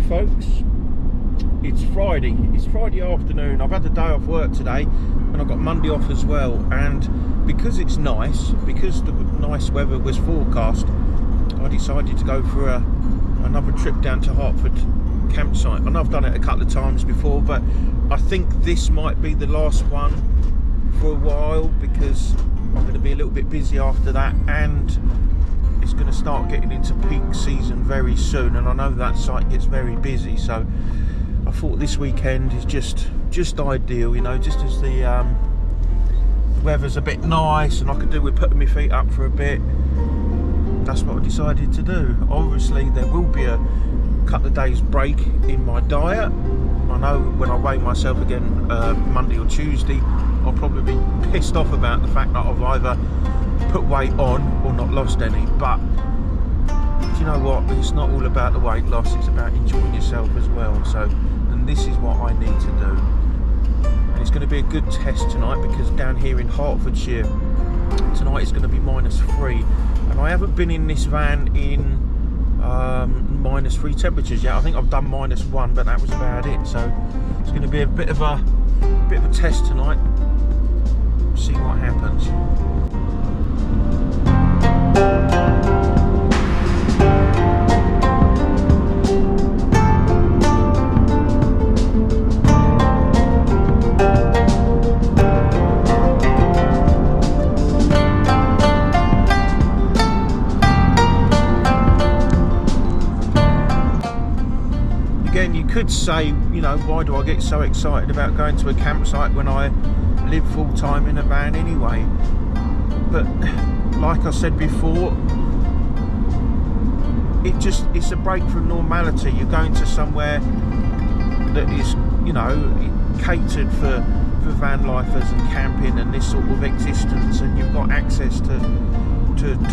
folks, it's Friday afternoon. I've had the day off work today and I've got Monday off as well, and because it's nice, because the nice weather was forecast, I decided to go for another trip down to Hertford campsite. I know I've done it a couple of times before, but I think this might be the last one for a while, because I'm going to be a little bit busy after that, and it's going to start getting into peak season very soon, and I know that site gets very busy, so I thought this weekend is just ideal, you know, just as the weather's a bit nice and I could do with putting my feet up for a bit. That's what I decided to do. Obviously there will be a couple of days break in my diet. I know when I weigh myself again Monday or Tuesday, I'll probably be pissed off about the fact that I've either put weight on or not lost any, but do you know what, it's not all about the weight loss, it's about enjoying yourself as well. So, and this is what I need to do, and it's going to be a good test tonight, because down here in Hertfordshire tonight it's going to be -3, and I haven't been in this van in -3 temperatures yet. I think I've done -1, but that was about it. So it's going to be a bit of a test tonight. See what happens. Again, you could say, you know, why do I get so excited about going to a campsite when I live full time in a van anyway? But like I said before, it's a break from normality. You're going to somewhere that is, you know, catered for van lifers and camping and this sort of existence, and you've got access to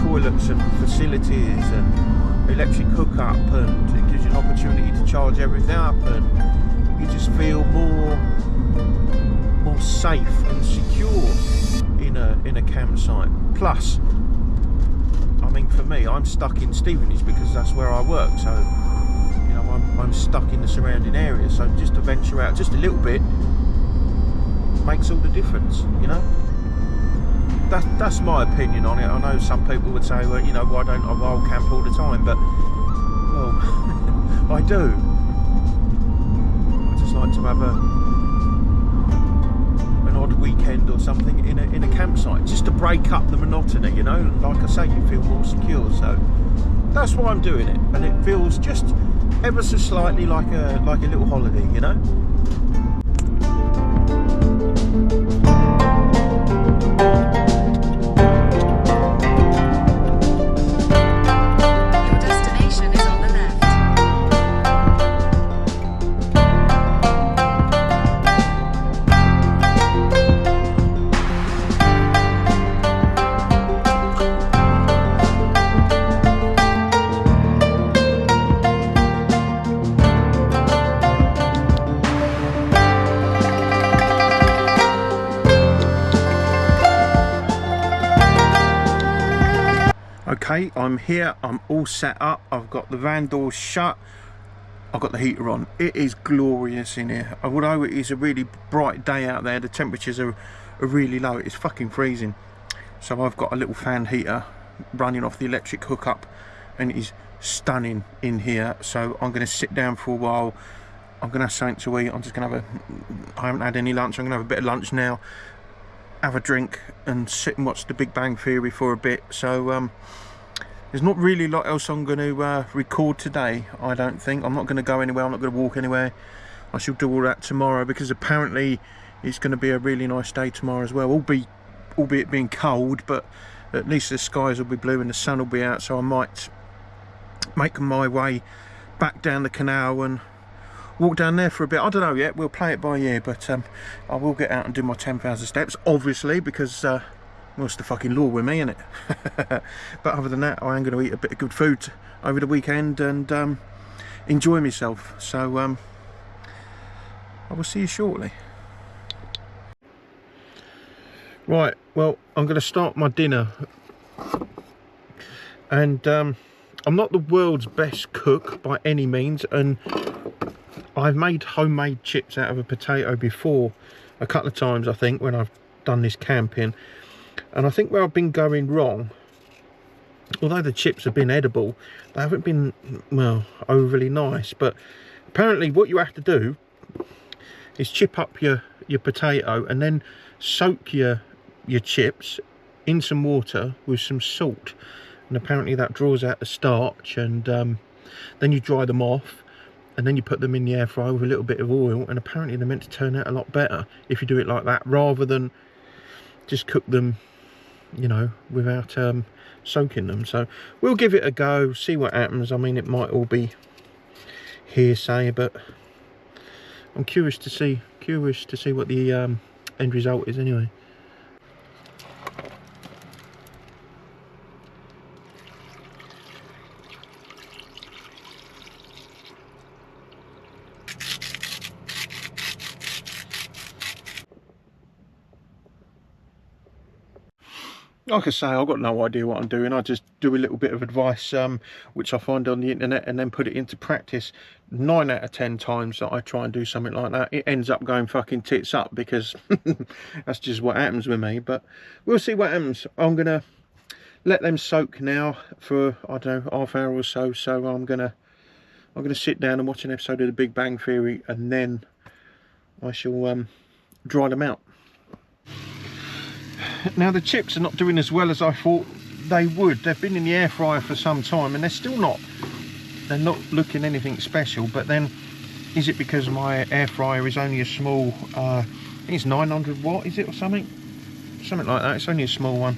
toilets and facilities and electric hookup, and it gives you an opportunity to charge everything up, and you just feel more safe and secure in a campsite. Plus, I mean, for me, I'm stuck in Stevenage because that's where I work, so you know, I'm stuck in the surrounding area, so just to venture out just a little bit makes all the difference, you know. That's my opinion on it. I know some people would say, well, you know, why don't I camp all the time? But, well, I do. I just like to have an odd weekend or something in a campsite, just to break up the monotony, you know. Like I say, you feel more secure. So that's why I'm doing it, and it feels just ever so slightly like a little holiday, you know. Okay, I'm here, I'm all set up, I've got the van doors shut, I've got the heater on. It is glorious in here. Although it is a really bright day out there, the temperatures are really low, it's fucking freezing. So I've got a little fan heater running off the electric hookup, and it is stunning in here. So I'm going to sit down for a while, I'm going to have something to eat. I'm just going to I haven't had any lunch, I'm going to have a bit of lunch now, have a drink and sit and watch The Big Bang Theory for a bit. So there's not really a lot else I'm going to record today, I don't think. I'm not going to go anywhere, I'm not going to walk anywhere. I shall do all that tomorrow, because apparently it's going to be a really nice day tomorrow as well, albeit being cold, but at least the skies will be blue and the sun will be out. So I might make my way back down the canal and walk down there for a bit. I don't know yet, we'll play it by ear, but I will get out and do my 10,000 steps, obviously, because what's the fucking law with me, innit? But other than that, I am going to eat a bit of good food over the weekend and enjoy myself. So I will see you shortly. Right, well, I'm going to start my dinner, and I'm not the world's best cook by any means, and I've made homemade chips out of a potato before, a couple of times I think, when I've done this camping. And I think where I've been going wrong, although the chips have been edible, they haven't been, well, overly nice. But apparently what you have to do is chip up your potato and then soak your chips in some water with some salt. And apparently that draws out the starch, and then you dry them off, and then you put them in the air fryer with a little bit of oil, and apparently they're meant to turn out a lot better if you do it like that, rather than just cook them, you know, without soaking them. So we'll give it a go, see what happens. I mean, it might all be hearsay, but I'm curious to see what the end result is anyway. Like I say, I've got no idea what I'm doing. I just do a little bit of advice which I find on the internet, and then put it into practice. 9 out of 10 times that I try and do something like that, it ends up going fucking tits up, because that's just what happens with me. But we'll see what happens. I'm gonna let them soak now for, I don't know, half hour or so. So I'm gonna sit down and watch an episode of The Big Bang Theory, and then I shall dry them out. Now the chips are not doing as well as I thought they would. They've been in the air fryer for some time, and they're not looking anything special. But then, is it because my air fryer is only a small, I think it's 900 watt, is it, or something like that? It's only a small one.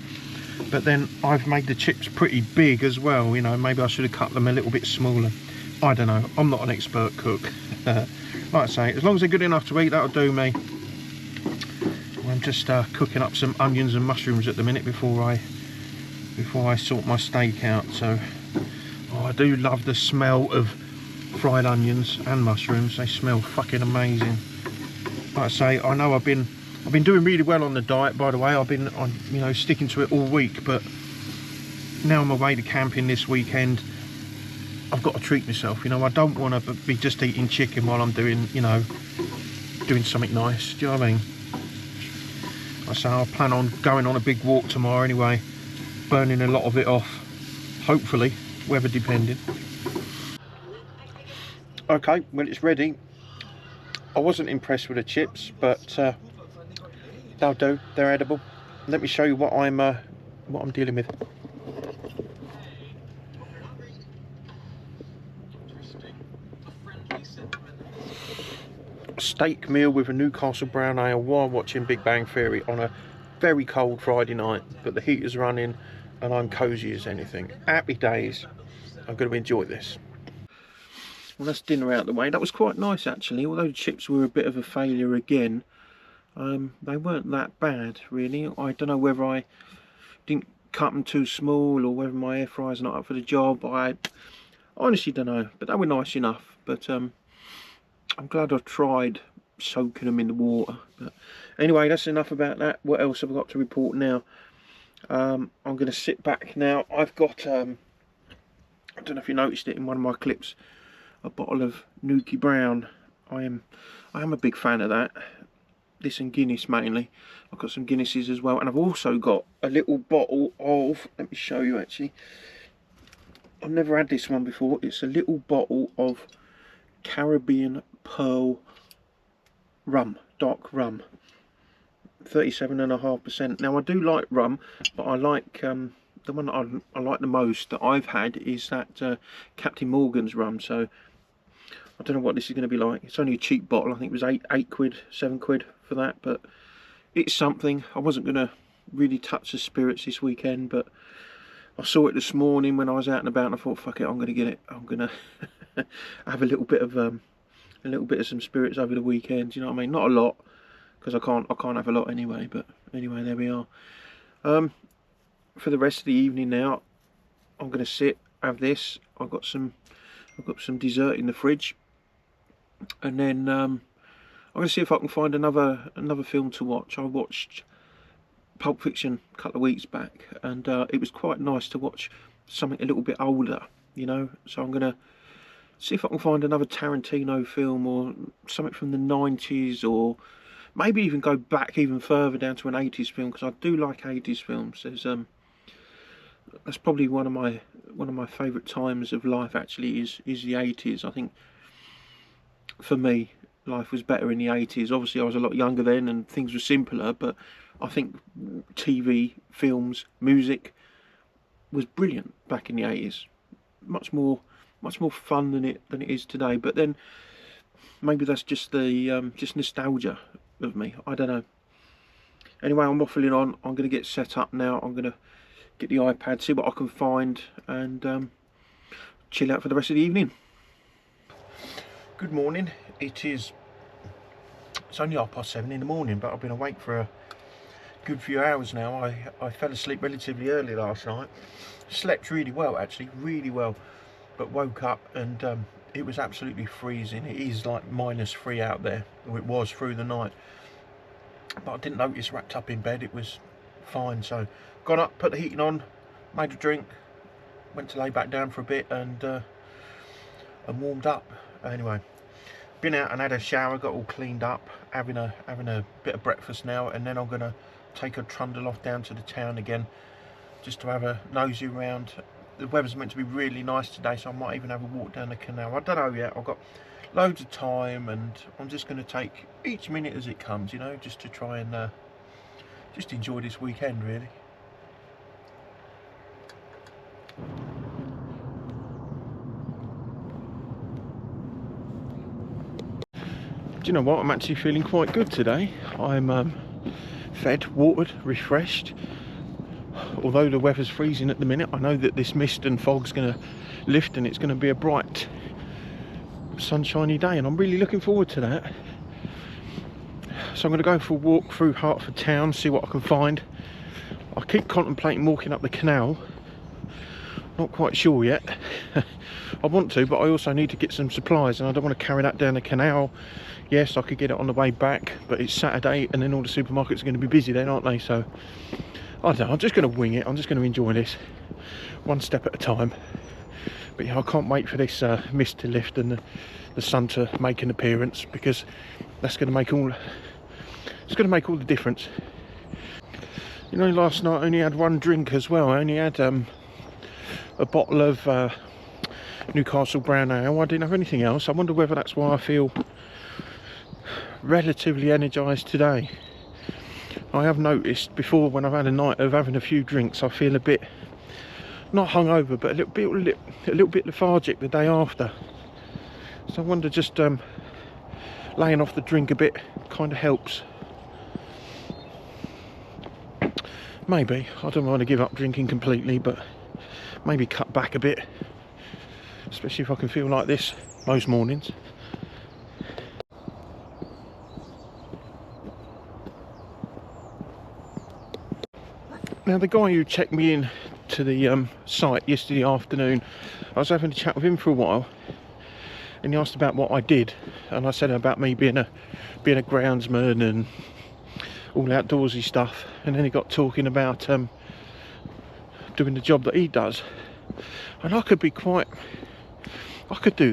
But then I've made the chips pretty big as well, you know. Maybe I should have cut them a little bit smaller. I don't know, I'm not an expert cook. Like I say, as long as they're good enough to eat, that'll do me. I'm just cooking up some onions and mushrooms at the minute before I sort my steak out. So I do love the smell of fried onions and mushrooms. They smell fucking amazing. Like I say, I know I've been doing really well on the diet, by the way. I've been you know, sticking to it all week, but now I'm away to camping this weekend, I've got to treat myself. You know, I don't want to be just eating chicken while I'm doing, you know, doing something nice. Do you know what I mean? So I plan on going on a big walk tomorrow anyway, burning a lot of it off, hopefully, weather depending. Okay, well, it's ready. I wasn't impressed with the chips, but they'll do. They're edible. Let me show you what I'm dealing with. Steak meal with a Newcastle brown ale while watching Big Bang Theory on a very cold Friday night, but the heater's running and I'm cosy as anything. Happy days. I'm going to enjoy this. Well, that's dinner out the way. That was quite nice actually, although the chips were a bit of a failure again. They weren't that bad really. I don't know whether I didn't cut them too small or whether my air fryer's not up for the job. I honestly don't know, but they were nice enough. But I'm glad I tried soaking them in the water. But anyway, that's enough about that. What else have I got to report now? I'm going to sit back now. I've got, I don't know if you noticed it in one of my clips, a bottle of Nuki Brown. I am a big fan of that. This and Guinness mainly. I've got some Guinnesses as well, and I've also got a little bottle of, let me show you actually. I've never had this one before. It's a little bottle of Caribbean Pearl rum, dark rum, 37.5%. Now I do like rum, but I like the one that I like the most that I've had is that Captain Morgan's rum. So I don't know what this is going to be like. It's only a cheap bottle. I think it was 8 quid, 7 quid for that, but it's something. I wasn't going to really touch the spirits this weekend, but I saw it this morning when I was out and about, and I thought, fuck it, I'm going to get it. I'm going to have a little bit of some spirits over the weekend. You know what I mean? Not a lot, because I can't have a lot anyway. But anyway, there we are. For the rest of the evening now, I'm going to sit, have this. I've got some dessert in the fridge, and then I'm going to see if I can find another film to watch. I watched Pulp Fiction a couple of weeks back, and it was quite nice to watch something a little bit older, you know. So I'm gonna see if I can find another Tarantino film or something from the 90s, or maybe even go back even further down to an 80s film, because I do like 80s films. There's that's probably one of my favourite times of life. Actually, is the 80s. I think for me, life was better in the 80s. Obviously, I was a lot younger then, and things were simpler. But I think TV, films, music was brilliant back in the 80s. Much more fun than it is today. But then maybe that's just the just nostalgia of me. I don't know. Anyway, I'm waffling on. I'm going to get set up now. I'm going to get the iPad, see what I can find, and chill out for the rest of the evening. Good morning. It's only 7:30 in the morning, but I've been awake for a good few hours now. I fell asleep relatively early last night. Slept really well, actually, really well, but woke up and it was absolutely freezing. It is like -3 out there, or it was through the night, but I didn't notice wrapped up in bed. It was fine. So got up, put the heating on, made a drink, went to lay back down for a bit, and warmed up. Anyway, been out and had a shower, got all cleaned up, having a bit of breakfast now, and then I'm gonna take a trundle off down to the town again, just to have a nosy around. The weather's meant to be really nice today, so I might even have a walk down the canal. I don't know yet. I've got loads of time, and I'm just going to take each minute as it comes, you know, just to try and just enjoy this weekend, really. Do you know what? I'm actually feeling quite good today. I'm fed, watered, refreshed. Although the weather's freezing at the minute, I know that this mist and fog's going to lift and it's going to be a bright, sunshiny day, and I'm really looking forward to that. So I'm going to go for a walk through Hertford town, see what I can find. I keep contemplating walking up the canal. Not quite sure yet. I want to, but I also need to get some supplies, and I don't want to carry that down the canal. Yes, I could get it on the way back, but it's Saturday, and then all the supermarkets are going to be busy then, aren't they? So I don't know, I'm just going to wing it. I'm just going to enjoy this one step at a time. But yeah, I can't wait for this mist to lift and the sun to make an appearance, because that's going to make all the difference. You know, last night I only had one drink as well. I only had a bottle of Newcastle brown ale. I didn't have anything else. I wonder whether that's why I feel relatively energised today. I have noticed before, when I've had a night of having a few drinks, I feel a bit, not hungover, but a little bit lethargic the day after. So I wonder, just laying off the drink a bit kind of helps. Maybe. I don't want to give up drinking completely, but maybe cut back a bit, especially if I can feel like this most mornings. Now, the guy who checked me in to the site yesterday afternoon, I was having a chat with him for a while, and he asked about what I did, and I said about me being a groundsman and all outdoorsy stuff, and then he got talking about doing the job that he does, and I could do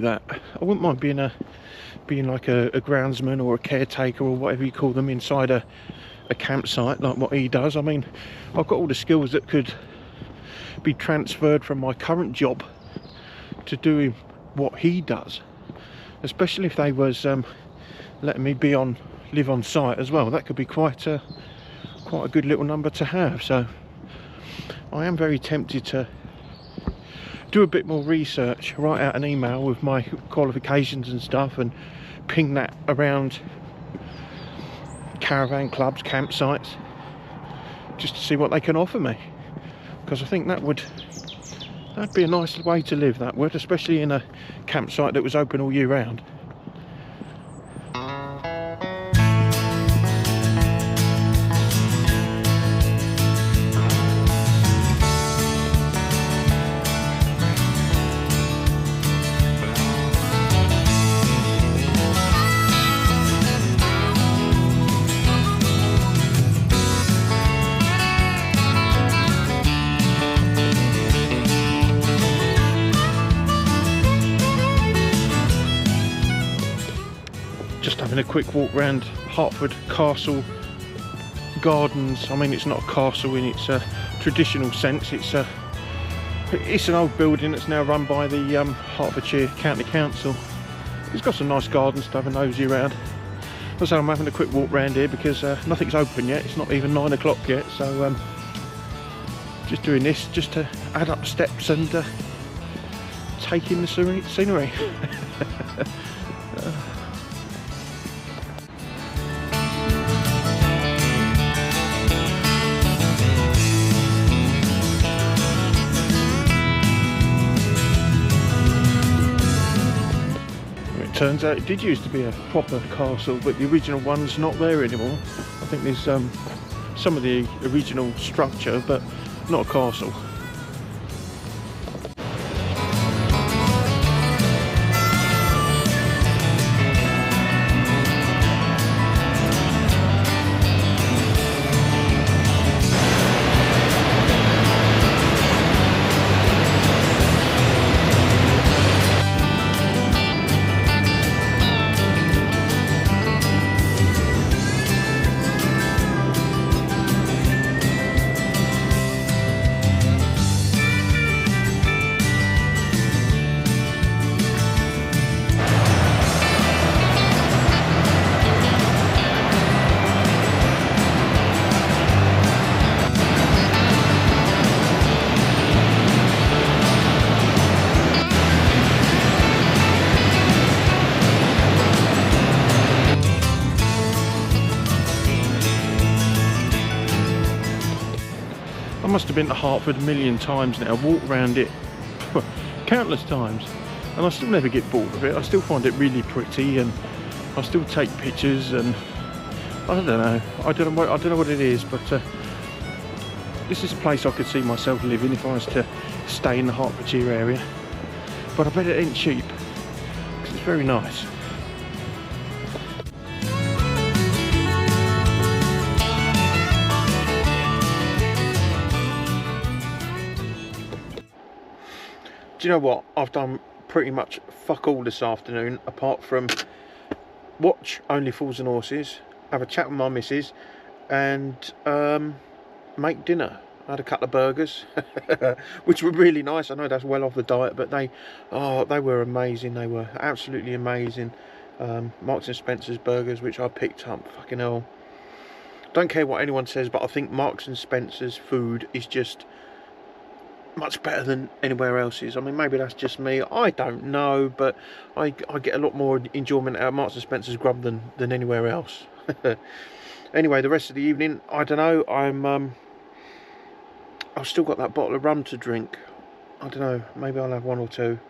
that. I wouldn't mind being like a groundsman or a caretaker or whatever you call them inside a campsite, like what he does. I mean, I've got all the skills that could be transferred from my current job to doing what he does, especially if they was letting me live on site as well. That could be quite a good little number to have. So I am very tempted to do a bit more research, write out an email with my qualifications and stuff, and ping that around caravan clubs, campsites, just to see what they can offer me, because I think that'd be a nice way to live, that would, especially in a campsite that was open all year round. Just having a quick walk around Hertford Castle Gardens. I mean, it's not a castle in its traditional sense. It's an old building that's now run by the Hertfordshire County Council. It's got some nice gardens to have a nosy around. So I'm having a quick walk around here because nothing's open yet. It's not even 9 o'clock yet, so just doing this just to add up steps and take in the scenery. Turns out it did used to be a proper castle, but the original one's not there anymore. I think there's some of the original structure, but not a castle. I must have been to Hertford a million times now, walked around it countless times, and I still never get bored of it. I still find it really pretty, and I still take pictures, and I don't know what it is, but this is a place I could see myself living if I was to stay in the Hertfordshire area. But I bet it ain't cheap, because it's very nice. Do you know what? I've done pretty much fuck all this afternoon, apart from watch Only Fools and Horses, have a chat with my missus, and make dinner. I had a couple of burgers, which were really nice. I know that's well off the diet, but they were amazing. They were absolutely amazing. Marks and Spencer's burgers, which I picked up. Fucking hell. Don't care what anyone says, but I think Marks and Spencer's food is just much better than anywhere else's. I mean, maybe that's just me, I don't know, but I get a lot more enjoyment out of Marks and Spencer's grub than anywhere else. Anyway, the rest of the evening, I don't know, I've still got that bottle of rum to drink. I don't know, maybe I'll have one or two.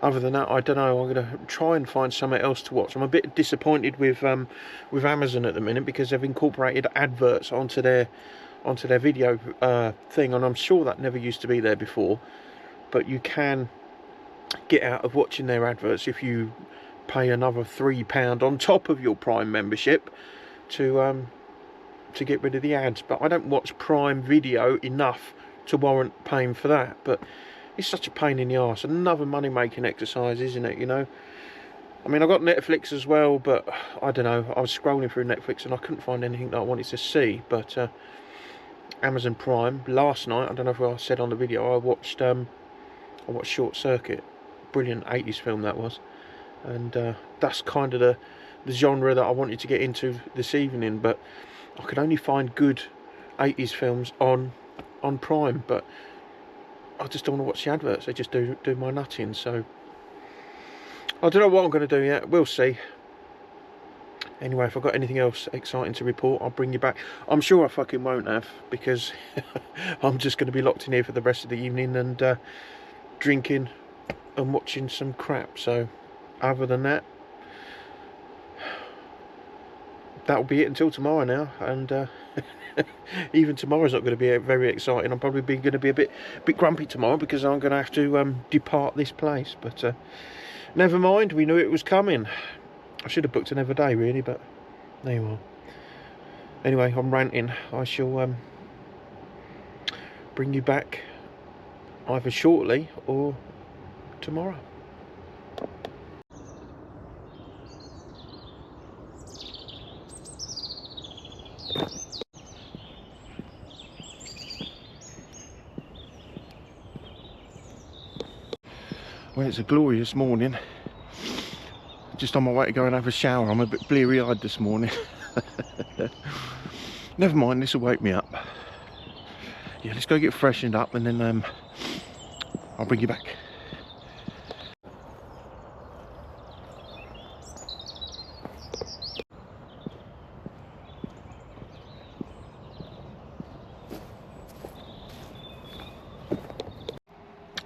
Other than that, I don't know, I'm going to try and find something else to watch. I'm a bit disappointed with Amazon at the minute, because they've incorporated adverts onto their video thing, and I'm sure that never used to be there before, but you can get out of watching their adverts if you pay another £3 on top of your Prime membership to get rid of the ads. But I don't watch Prime Video enough to warrant paying for that, but it's such a pain in the arse. Another money making exercise, isn't it, you know? I mean, I got Netflix as well, but I don't know, I was scrolling through Netflix and I couldn't find anything that I wanted to see. But Amazon Prime, last night, I don't know if I said on the video, I watched Short Circuit. Brilliant 80s film that was, and that's kind of the genre that I wanted to get into this evening, but I could only find good 80s films on Prime, but I just don't want to watch the adverts. They just do my nutting. So I don't know what I'm going to do yet, we'll see. Anyway, if I've got anything else exciting to report, I'll bring you back. I'm sure I fucking won't have, because I'm just going to be locked in here for the rest of the evening and drinking and watching some crap. So other than that, that'll be it until tomorrow now. And even tomorrow's not going to be very exciting. I'm probably going to be a bit grumpy tomorrow, because I'm going to have to depart this place. But never mind, we knew it was coming. I should have booked another day really, but there you are. Anyway, I'm ranting. I shall bring you back either shortly or tomorrow. Well, it's a glorious morning. Just on my way to go and have a shower. I'm a bit bleary-eyed this morning. Never mind, this will wake me up. Yeah, let's go get freshened up and then I'll bring you back.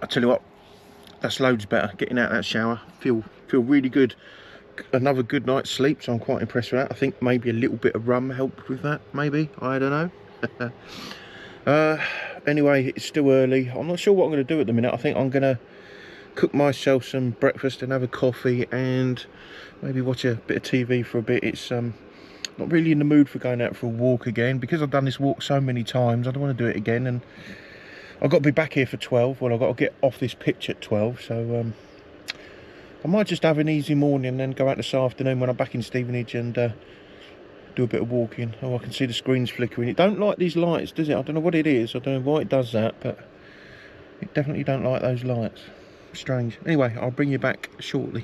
I tell you what, that's loads better. Getting out of that shower, feel really good. Another good night's sleep, so I'm quite impressed with that. I think maybe a little bit of rum helped with that, maybe, I don't know. Anyway, it's still early. I'm not sure what I'm going to do at the minute. I think I'm going to cook myself some breakfast and have a coffee and maybe watch a bit of TV for a bit. It's not really in the mood for going out for a walk again, because I've done this walk so many times. I don't want to do it again, and I've got to be back here for 12. Well, I've got to get off this pitch at 12, so I might just have an easy morning and then go out this afternoon when I'm back in Stevenage and do a bit of walking. Oh, I can see the screen's flickering. It don't like these lights, does it? I don't know what it is. I don't know why it does that, but it definitely don't like those lights. Strange. Anyway, I'll bring you back shortly.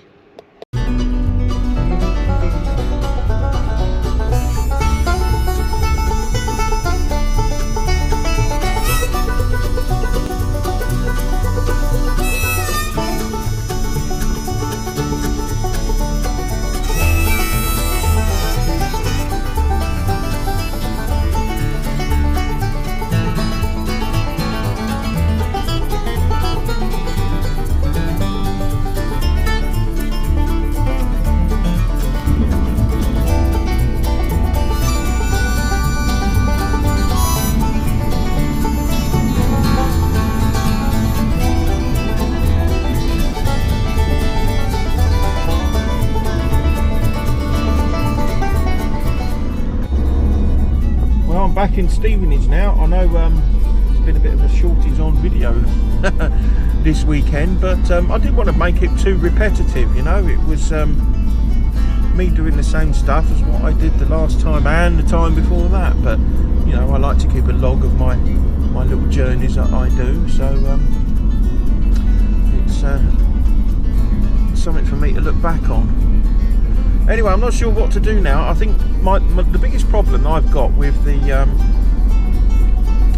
Back in Stevenage now. I know there's been a bit of a shortage on video this weekend, but I didn't want to make it too repetitive, you know. It was me doing the same stuff as what I did the last time and the time before that, but you know, I like to keep a log of my little journeys that I do, so it's something for me to look back on. Anyway, I'm not sure what to do now. I think the biggest problem I've got with the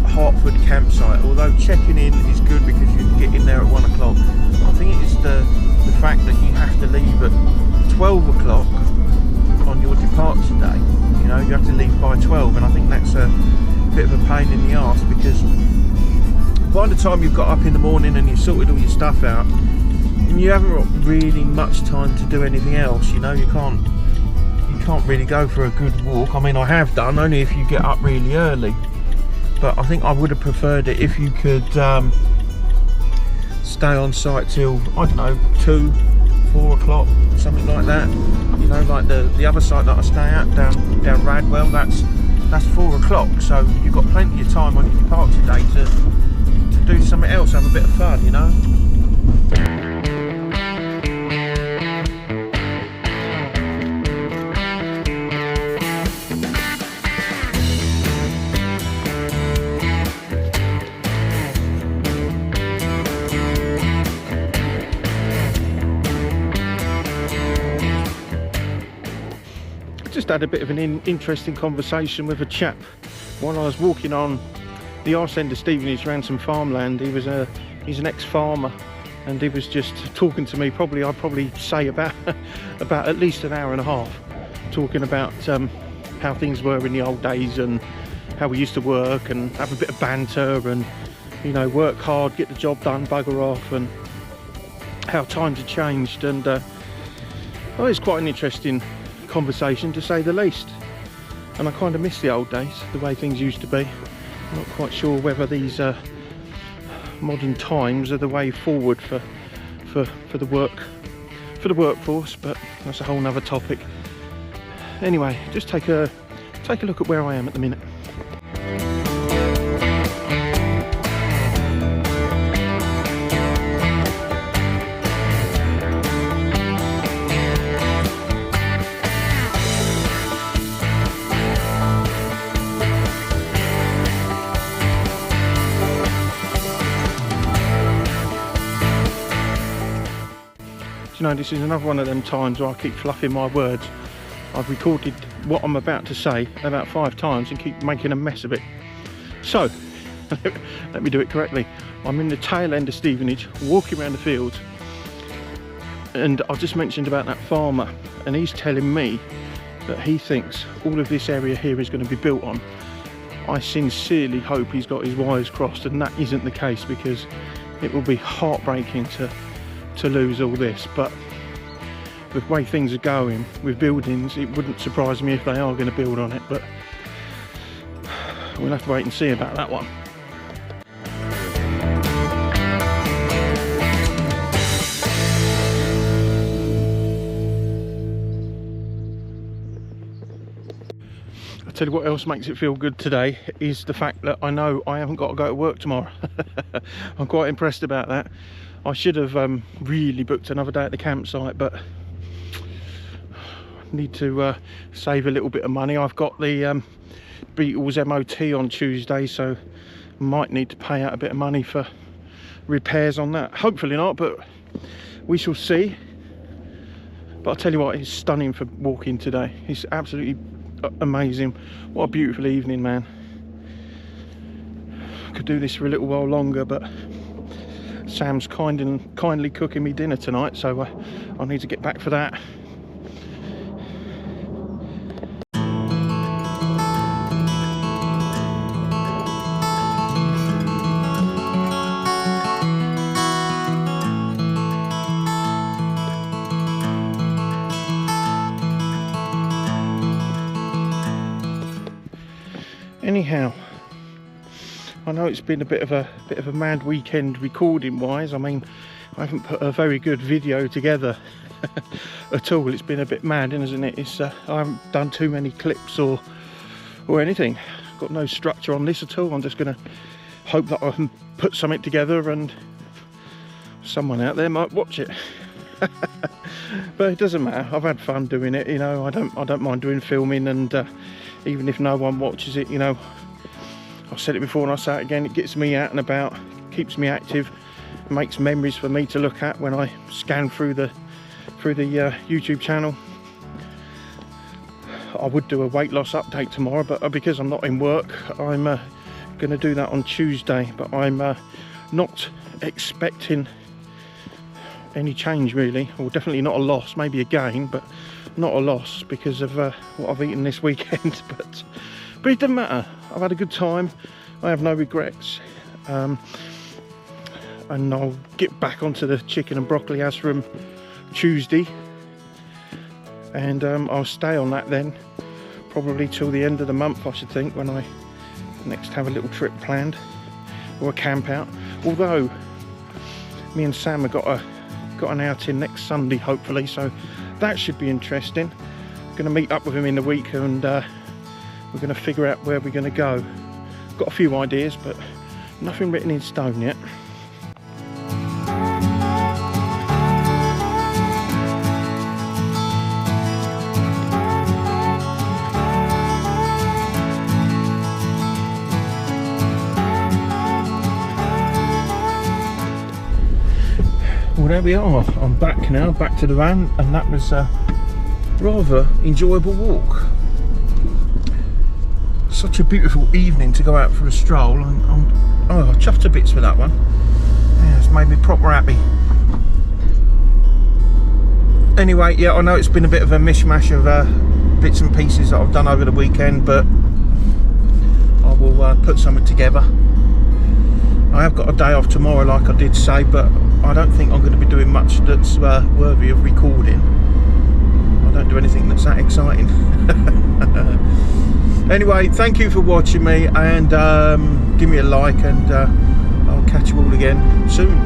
Hertford campsite, although checking in is good because you can get in there at 1 o'clock, I think it's the fact that you have to leave at 12 o'clock on your departure day. You know, you have to leave by 12, and I think that's a bit of a pain in the arse, because by the time you've got up in the morning and you've sorted all your stuff out, and you haven't got really much time to do anything else, you know. You can't really go for a good walk. I mean, I have done, only if you get up really early, but I think I would have preferred it if you could stay on site till, I don't know, 2, 4 o'clock, something like that. You know, like the other site that I stay at down Radwell, that's 4 o'clock, so you've got plenty of time on your departure day to do something else, have a bit of fun, you know. Just had a bit of an interesting conversation with a chap while I was walking on the arse end of Stevenage around some farmland. He's an ex-farmer, and he was just talking to me. I'd probably say about at least an hour and a half, talking about how things were in the old days and how we used to work and have a bit of banter and, you know, work hard, get the job done, bugger off, and how times have changed. And oh, it's quite an interesting conversation, to say the least, and I kind of miss the old days, the way things used to be. I'm not quite sure whether these modern times are the way forward for the workforce, but that's a whole nother topic. Anyway, just take a look at where I am at the minute. you know, this is another one of them times where I keep fluffing my words. I've recorded what I'm about to say about 5 times and keep making a mess of it. So, let me do it correctly. I'm in the tail end of Stevenage, walking around the fields, and I've just mentioned about that farmer, and he's telling me that he thinks all of this area here is going to be built on. I sincerely hope he's got his wires crossed and that isn't the case, because it will be heartbreaking to lose all this. But the way things are going with buildings, it wouldn't surprise me if they are going to build on it, but we'll have to wait and see about that one. I'll tell you what else makes it feel good today is the fact that I know I haven't got to go to work tomorrow. I'm quite impressed about that. I should have really booked another day at the campsite, but I need to save a little bit of money. I've got the Beetles MOT on Tuesday, so might need to pay out a bit of money for repairs on that. Hopefully not, but we shall see. But I'll tell you what, it's stunning for walking today. It's absolutely amazing. What a beautiful evening, man. Could do this for a little while longer, but Sam's kindly cooking me dinner tonight, so I need to get back for that. Anyhow, I know it's been a bit of a mad weekend recording wise. I mean, I haven't put a very good video together at all. It's been a bit mad, isn't it? It's I haven't done too many clips or anything. Got no structure on this at all. I'm just gonna hope that I can put something together and someone out there might watch it. But it doesn't matter. I've had fun doing it, you know. I don't mind doing filming, and even if no one watches it, you know, I've said it before and I'll say it again, it gets me out and about, keeps me active, makes memories for me to look at when I scan through the YouTube channel. I would do a weight loss update tomorrow, but because I'm not in work, I'm going to do that on Tuesday. But I'm not expecting any change really, or definitely not a loss, maybe a gain, but not a loss because of what I've eaten this weekend. but it doesn't matter. I've had a good time. I have no regrets, and I'll get back onto the chicken and broccoli as from Tuesday, and I'll stay on that then probably till the end of the month, I should think, when I next have a little trip planned or a camp out. Although me and Sam have got an outing next Sunday hopefully, so that should be interesting. I'm going to meet up with him in the week, and we're going to figure out where we're going to go. Got a few ideas, but nothing written in stone yet. Well, there we are. I'm back now, back to the van, and that was a rather enjoyable walk. Such a beautiful evening to go out for a stroll. I'm chuffed to bits for that one. Yeah, it's made me proper happy. Anyway, yeah, I know it's been a bit of a mishmash of bits and pieces that I've done over the weekend, but I will put something together. I have got a day off tomorrow, like I did say, but I don't think I'm going to be doing much that's worthy of recording. I don't do anything that's that exciting. Anyway, thank you for watching me, and give me a like, and I'll catch you all again soon.